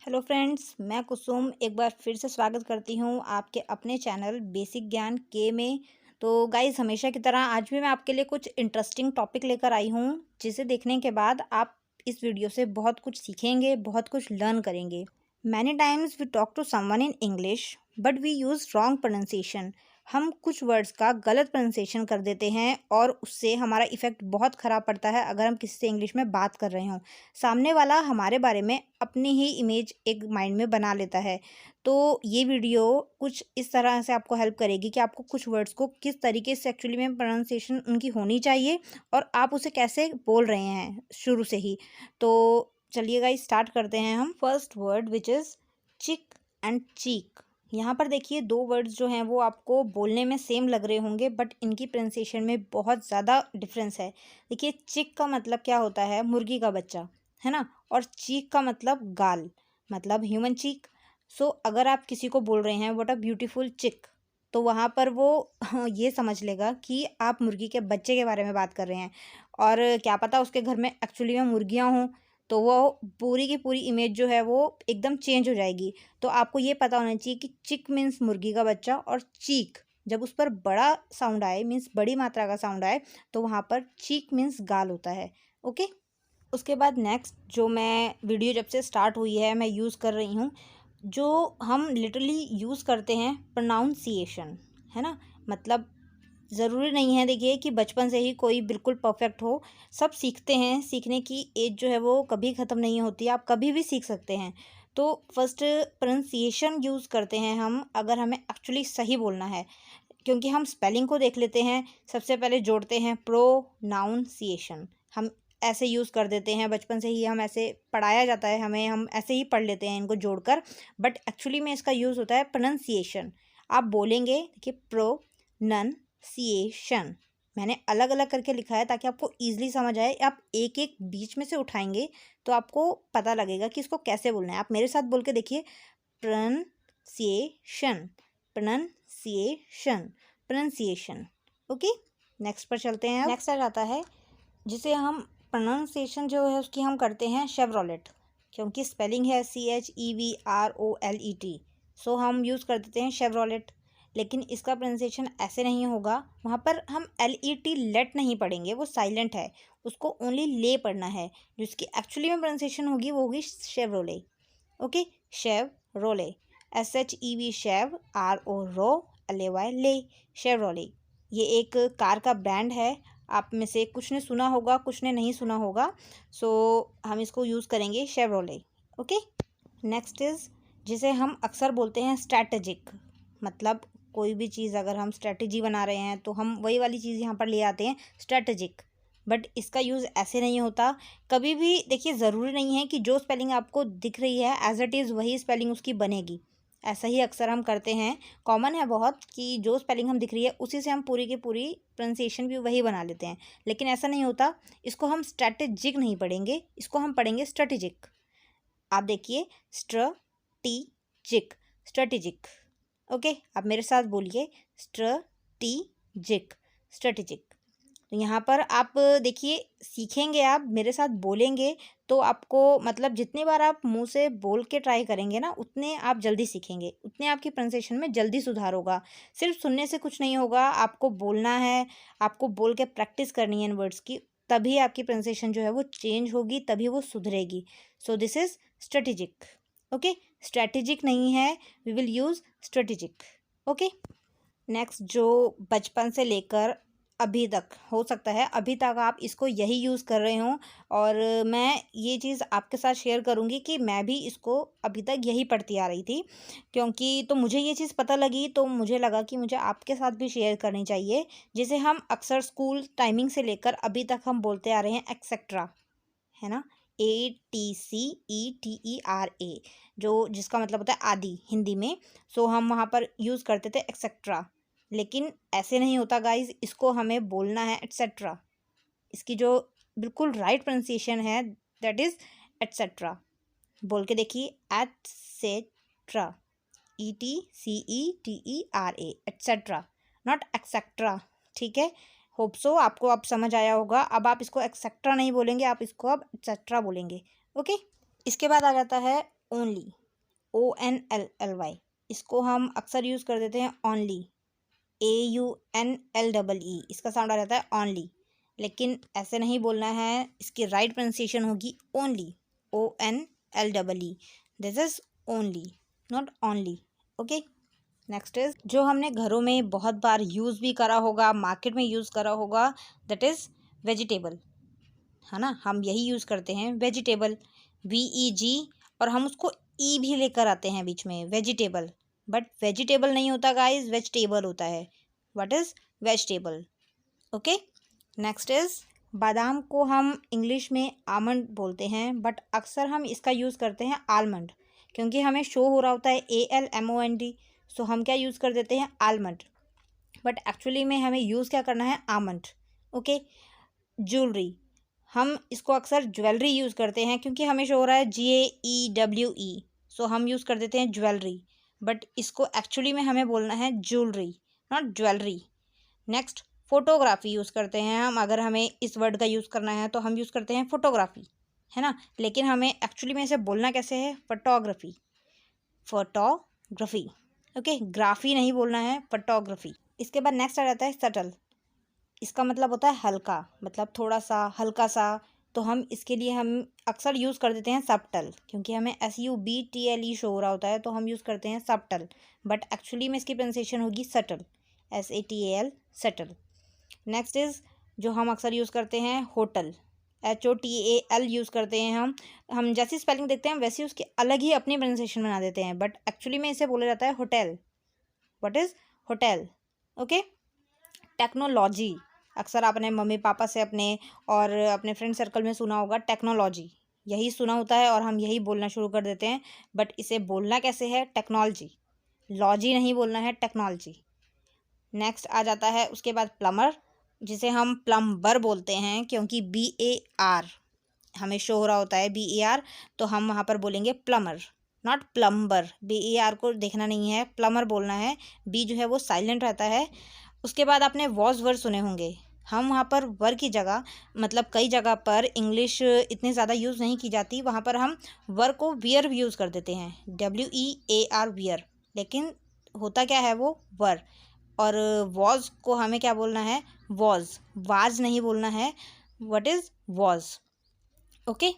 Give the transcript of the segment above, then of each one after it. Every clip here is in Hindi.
हेलो फ्रेंड्स, मैं कुसुम एक बार फिर से स्वागत करती हूँ आपके अपने चैनल बेसिक ज्ञान के में। तो गाइस, हमेशा की तरह आज भी मैं आपके लिए कुछ इंटरेस्टिंग टॉपिक लेकर आई हूँ, जिसे देखने के बाद आप इस वीडियो से बहुत कुछ सीखेंगे, बहुत कुछ लर्न करेंगे। Many times we talk to someone in English but we use wrong pronunciation. हम कुछ वर्ड्स का गलत प्रोनाउंसिएशन कर देते हैं और उससे हमारा इफ़ेक्ट बहुत ख़राब पड़ता है अगर हम किसी से इंग्लिश में बात कर रहे हों। सामने वाला हमारे बारे में अपनी ही इमेज एक माइंड में बना लेता है। तो ये वीडियो कुछ इस तरह से आपको हेल्प करेगी कि आपको कुछ वर्ड्स को किस तरीके से एक्चुअली में प्रोनाउंसिएशन उनकी होनी चाहिए और आप उसे कैसे बोल रहे हैं शुरू से ही। तो चलिए गाइस, स्टार्ट करते हैं हम। फर्स्ट वर्ड विच इज़ चिक एंड चीक। यहाँ पर देखिए, दो वर्ड्स जो हैं वो आपको बोलने में सेम लग रहे होंगे बट इनकी प्रोनाउंसिएशन में बहुत ज़्यादा डिफरेंस है। देखिए, चिक का मतलब क्या होता है? मुर्गी का बच्चा, है ना। और चीक का मतलब गाल, मतलब ह्यूमन चीक। सो अगर आप किसी को बोल रहे हैं व्हाट अ ब्यूटीफुल चिक, तो वहाँ पर वो ये समझ लेगा कि आप मुर्गी के बच्चे के बारे में बात कर रहे हैं। और क्या पता उसके घर में एक्चुअली में मुर्गियाँ हों, तो वो पूरी की पूरी इमेज जो है वो एकदम चेंज हो जाएगी। तो आपको ये पता होना चाहिए कि चिक मीन्स मुर्गी का बच्चा, और चीक जब उस पर बड़ा साउंड आए, मीन्स बड़ी मात्रा का साउंड आए, तो वहाँ पर चीक मीन्स गाल होता है। ओके। उसके बाद नेक्स्ट, जो मैं वीडियो जब से स्टार्ट हुई है मैं यूज़ कर रही हूँ, जो हम लिटरली यूज़ करते हैं, प्रोनाउंसिएशन, है ना। मतलब ज़रूरी नहीं है देखिए कि बचपन से ही कोई बिल्कुल परफेक्ट हो। सब सीखते हैं, सीखने की एज जो है वो कभी ख़त्म नहीं होती, आप कभी भी सीख सकते हैं। तो फर्स्ट प्रोनाउंसिएशन यूज़ करते हैं हम अगर हमें एक्चुअली सही बोलना है, क्योंकि हम स्पेलिंग को देख लेते हैं। सबसे पहले जोड़ते हैं प्रोनाउंसिएशन। हम ऐसे यूज़ कर देते हैं, बचपन से ही हम ऐसे पढ़ाया जाता है हमें, हम ऐसे ही पढ़ लेते हैं इनको जोड़कर। बट एक्चुअली में इसका यूज़ होता है प्रोनाउंसिएशन। आप बोलेंगे, देखिए, प्रोनाउंसिएशन मैंने अलग अलग करके लिखा है ताकि आपको ईजिली समझ आए। आप एक एक बीच में से उठाएंगे तो आपको पता लगेगा कि इसको कैसे बोलना है। आप मेरे साथ बोल के देखिए, pronunciation, pronunciation, pronunciation. Okay, next पर चलते हैं। नेक्स्ट आ जाता है जिसे हम प्रोनाउंसिएशन जो है उसकी हम करते हैं शेवरोलेट, क्योंकि स्पेलिंग है CHEVROLET। सो हम यूज़ कर देते हैं शेवरोलेट। लेकिन इसका प्रोनाउंसिएशन ऐसे नहीं होगा, वहाँ पर हम LET लेट नहीं पढ़ेंगे, वो साइलेंट है, उसको ओनली ले पढ़ना है। जिसकी एक्चुअली में प्रोनाउंसिएशन होगी वो होगी शेवरोले। ओके, शेवरोले, SHEV, शेव, RO रो, LAY ले, शेवरोले। ये एक कार का ब्रांड है। आप में से कुछ ने सुना होगा, कुछ ने नहीं सुना होगा। सो हम इसको यूज़ करेंगे शेवरोले। ओके। नेक्स्ट इज़, जिसे हम अक्सर बोलते हैं स्ट्रैटेजिक। मतलब कोई भी चीज़ अगर हम स्ट्रैटेजी बना रहे हैं तो हम वही वाली चीज़ यहाँ पर ले आते हैं, स्ट्रैटेजिक। बट इसका यूज़ ऐसे नहीं होता कभी भी। देखिए, ज़रूरी नहीं है कि जो स्पेलिंग आपको दिख रही है एज इट इज़ वही स्पेलिंग उसकी बनेगी। ऐसा ही अक्सर हम करते हैं, कॉमन है बहुत, कि जो स्पेलिंग हम दिख रही है उसी से हम पूरी की पूरी प्रोनाउंसिएशन भी वही बना लेते हैं। लेकिन ऐसा नहीं होता। इसको हम स्ट्रैटेजिक नहीं पढ़ेंगे, इसको हम पढ़ेंगे स्ट्रैटेजिक। आप देखिए, स्ट्रैटेजिक, स्ट्रैटेजिक। ओके, आप मेरे साथ बोलिए, स्ट्रैटेजिक, स्ट्रैटेजिक। तो यहाँ पर आप देखिए, सीखेंगे, आप मेरे साथ बोलेंगे तो आपको, मतलब जितनी बार आप मुंह से बोल के ट्राई करेंगे ना, उतने आप जल्दी सीखेंगे, उतने आपकी प्रोनाउंसिएशन में जल्दी सुधार होगा। सिर्फ सुनने से कुछ नहीं होगा, आपको बोलना है, आपको बोल के प्रैक्टिस करनी है इन वर्ड्स की, तभी आपकी प्रोनाउंसिएशन जो है वो चेंज होगी, तभी वो सुधरेगी। So this is strategic. Okay, strategic नहीं है, we will use strategic. Okay. Next, जो बचपन से लेकर अभी तक, हो सकता है अभी तक आप इसको यही यूज़ कर रहे हों, और मैं ये चीज़ आपके साथ शेयर करूँगी कि मैं भी इसको अभी तक यही पढ़ती आ रही थी, क्योंकि तो मुझे ये चीज़ पता लगी तो मुझे लगा कि मुझे आपके साथ भी शेयर करनी चाहिए। जिसे हम अक्सर स्कूल टाइमिंग से लेकर अभी तक हम बोलते आ रहे हैं, एक्सेट्रा, है ना। ATCETERA, जो जिसका मतलब होता है आदि हिंदी में। सो हम वहाँ पर यूज़ करते थे एक्सेट्रा, लेकिन ऐसे नहीं होता गाइज, इसको हमें बोलना है एटसेट्रा। इसकी जो बिल्कुल राइट प्रोनाउंसिएशन है दैट इज़ एटसेट्रा। बोल के देखिए, etcetera, ETCETERA, etcetera, not etcetera. ठीक है, होप सो आपको अब समझ आया होगा। अब आप इसको एक्सेट्रा नहीं बोलेंगे, आप इसको अब एटसेट्रा बोलेंगे। ओके। इसके बाद आ जाता है ओनली। ONLLY, इसको हम अक्सर यूज़ कर देते हैं ओनली, AUNLEE, इसका साउंड आ जाता है ओनली, लेकिन ऐसे नहीं बोलना है, इसकी राइट प्रोनाउंसिएशन होगी only, ONLEE, this is only, not only. Okay, next is जो हमने घरों में बहुत बार यूज़ भी करा होगा, मार्केट में यूज़ करा होगा, दैट इज़ वेजिटेबल, है ना। हम यही यूज़ करते हैं वेजिटेबल, VEG, और हम उसको ई भी लेकर आते हैं बीच में, वेजिटेबल, बट वेजिटेबल नहीं होता गाइस, वेजिटेबल होता है। What is vegetable? Okay, next is बादाम को हम इंग्लिश में आमंड बोलते हैं, बट अक्सर हम इसका यूज़ करते हैं आलमंड, क्योंकि हमें शो हो रहा होता है ALMOND, सो हम क्या यूज़ कर देते हैं आलमंड, बट एक्चुअली में हमें यूज़ क्या करना है, आमंड। ओके, ज्वेलरी, हम इसको अक्सर ज्वेलरी यूज़ करते हैं, क्योंकि हमें शो हो रहा है GAEWE, सो हम यूज़ कर देते हैं ज्वेलरी, बट इसको एक्चुअली में हमें बोलना है jewellery, not jewellery. Next, photography use करते हैं हम, अगर हमें इस वर्ड का यूज़ करना है तो हम यूज़ करते हैं फोटोग्राफी, है ना, लेकिन हमें एक्चुअली में इसे बोलना कैसे है, फोटोग्राफी, फोटोग्राफी। ओके, ग्राफी नहीं बोलना है, फोटोग्राफी। इसके बाद नेक्स्ट आ जाता है सटल, इसका मतलब होता है हल्का, मतलब थोड़ा सा, हल्का सा, तो हम इसके लिए हम अक्सर यूज़ कर देते हैं सबटल, क्योंकि हमें SUBTLE शो हो रहा होता है, तो हम यूज़ करते हैं सबटल, बट एक्चुअली में इसकी प्रोनाउंसिएशन होगी subtle, SATAL, subtle. Next is जो हम अक्सर यूज़ करते हैं होटल, HOTAL यूज़ करते हैं हम जैसी स्पेलिंग देखते हैं वैसी उसकी अलग ही अपनी प्रोनाउंसिएशन बना देते हैं, बट एक्चुअली में इसे बोला जाता है hotel. What is hotel? Okay, technology, अक्सर आपने मम्मी पापा से अपने और अपने फ्रेंड सर्कल में सुना होगा टेक्नोलॉजी, यही सुना होता है और हम यही बोलना शुरू कर देते हैं, बट इसे बोलना कैसे है, टेक्नोलॉजी, लॉजी नहीं बोलना है, टेक्नोलॉजी। नेक्स्ट आ जाता है उसके बाद प्लम्बर, जिसे हम प्लम्बर बोलते हैं, क्योंकि BAR हमें शो हो रहा होता है, BAR, तो हम वहाँ पर बोलेंगे प्लम्बर, नॉट प्लम्बर, BAR को देखना नहीं है, प्लम्बर बोलना है, बी जो है वो साइलेंट रहता है। उसके बाद आपने वॉज वर्ड सुने होंगे, हम वहाँ पर वर की जगह, मतलब कई जगह पर इंग्लिश इतनी ज़्यादा यूज़ नहीं की जाती, वहाँ पर हम वर को वियर भी यूज़ कर देते हैं, WEAR, वियर, लेकिन होता क्या है वो वर। और वॉज को हमें क्या बोलना है, वॉज, वाज नहीं बोलना है, व्हाट इज़ वॉज। ओके,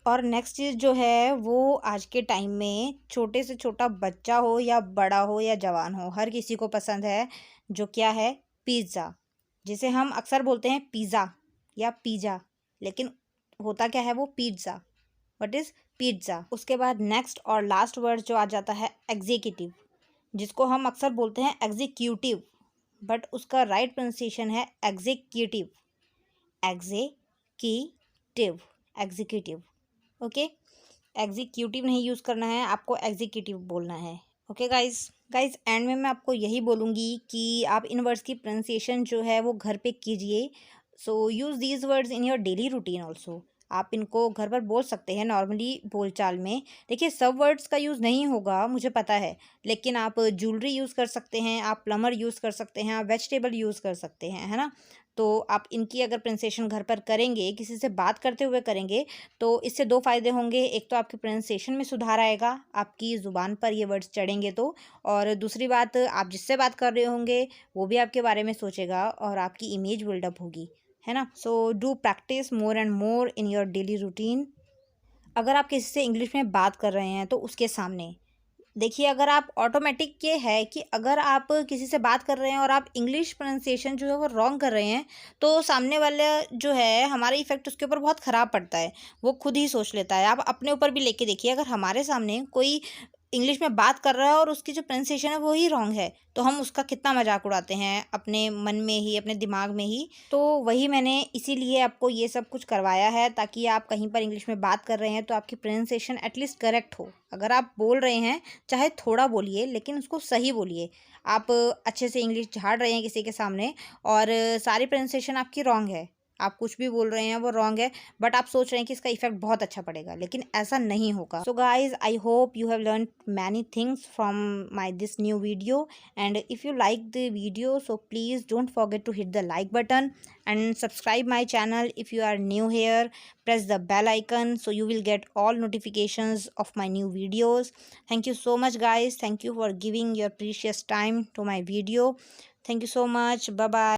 और नेक्स्ट चीज़ जो है वो आज के टाइम में छोटे से छोटा बच्चा हो या बड़ा हो या जवान हो, हर किसी को पसंद है, जो क्या है, पिज़्ज़ा, जिसे हम अक्सर बोलते हैं पिज़्ज़ा या पिज़्ज़ा, लेकिन होता क्या है वो पिज़्ज़ा। What is pizza? उसके बाद नेक्स्ट और लास्ट वर्ड जो आ जाता है एग्जीक्यूटिव, जिसको हम अक्सर बोलते हैं एग्जीक्यूटिव, बट उसका राइट प्रोनाउंसिएशन है executive, executive, executive. Okay, executive नहीं यूज़ करना है, आपको एग्जीक्यूटिव बोलना है। ओके गाइज एंड में मैं आपको यही बोलूँगी कि आप इन वर्ड्स की प्रोनाउंसिएशन जो है वो घर पे कीजिए, so use these words in your daily routine also, आप इनको घर पर बोल सकते हैं नॉर्मली बोलचाल में। देखिए सब वर्ड्स का यूज़ नहीं होगा मुझे पता है, लेकिन आप ज्वेलरी यूज़ कर सकते हैं, आप प्लम्बर यूज़ कर सकते हैं, आप वेजिटेबल यूज़ कर सकते हैं, है ना। तो आप इनकी अगर प्रोनाउंसिएशन घर पर करेंगे, किसी से बात करते हुए करेंगे, तो इससे दो फ़ायदे होंगे, एक तो आपकी प्रोनाउंसिएशन में सुधार आएगा, आपकी ज़ुबान पर ये वर्ड्स चढ़ेंगे तो, और दूसरी बात आप जिससे बात कर रहे होंगे वो भी आपके बारे में सोचेगा और आपकी इमेज बिल्डअप होगी, है ना। So do practice more and more in your daily routine. अगर आप किसी से इंग्लिश में बात कर रहे हैं तो उसके सामने देखिए, अगर आप ऑटोमेटिक ये है कि अगर आप किसी से बात कर रहे हैं और आप इंग्लिश प्रोनाउंसिएशन जो है वो रॉन्ग कर रहे हैं, तो सामने वाले जो है हमारा इफेक्ट उसके ऊपर बहुत ख़राब पड़ता है, वो खुद ही सोच लेता है। आप अपने ऊपर भी लेके देखिए, अगर हमारे सामने कोई इंग्लिश में बात कर रहा है और उसकी जो प्रोनाउंसिएशन है वो ही रॉन्ग है, तो हम उसका कितना मजाक उड़ाते हैं अपने मन में ही, अपने दिमाग में ही। तो वही मैंने इसीलिए आपको ये सब कुछ करवाया है, ताकि आप कहीं पर इंग्लिश में बात कर रहे हैं तो आपकी प्रोनाउंसिएशन एटलीस्ट करेक्ट हो। अगर आप बोल रहे हैं, चाहे थोड़ा बोलिए लेकिन उसको सही बोलिए। आप अच्छे से इंग्लिश झाड़ रहे हैं किसी के सामने और सारी प्रोनाउंसिएशन आपकी रॉन्ग है, आप कुछ भी बोल रहे हैं वो रॉन्ग है, बट आप सोच रहे हैं कि इसका इफेक्ट बहुत अच्छा पड़ेगा, लेकिन ऐसा नहीं होगा। So guys, I hope you have learn many things from my this new video, and if you like the video, so please don't forget to hit the like button and subscribe my channel. If you are new here, press the bell icon so you will get all notifications of my new videos. Thank you so much guys. Thank you for giving your precious time to my video. Thank you so much. Bye bye.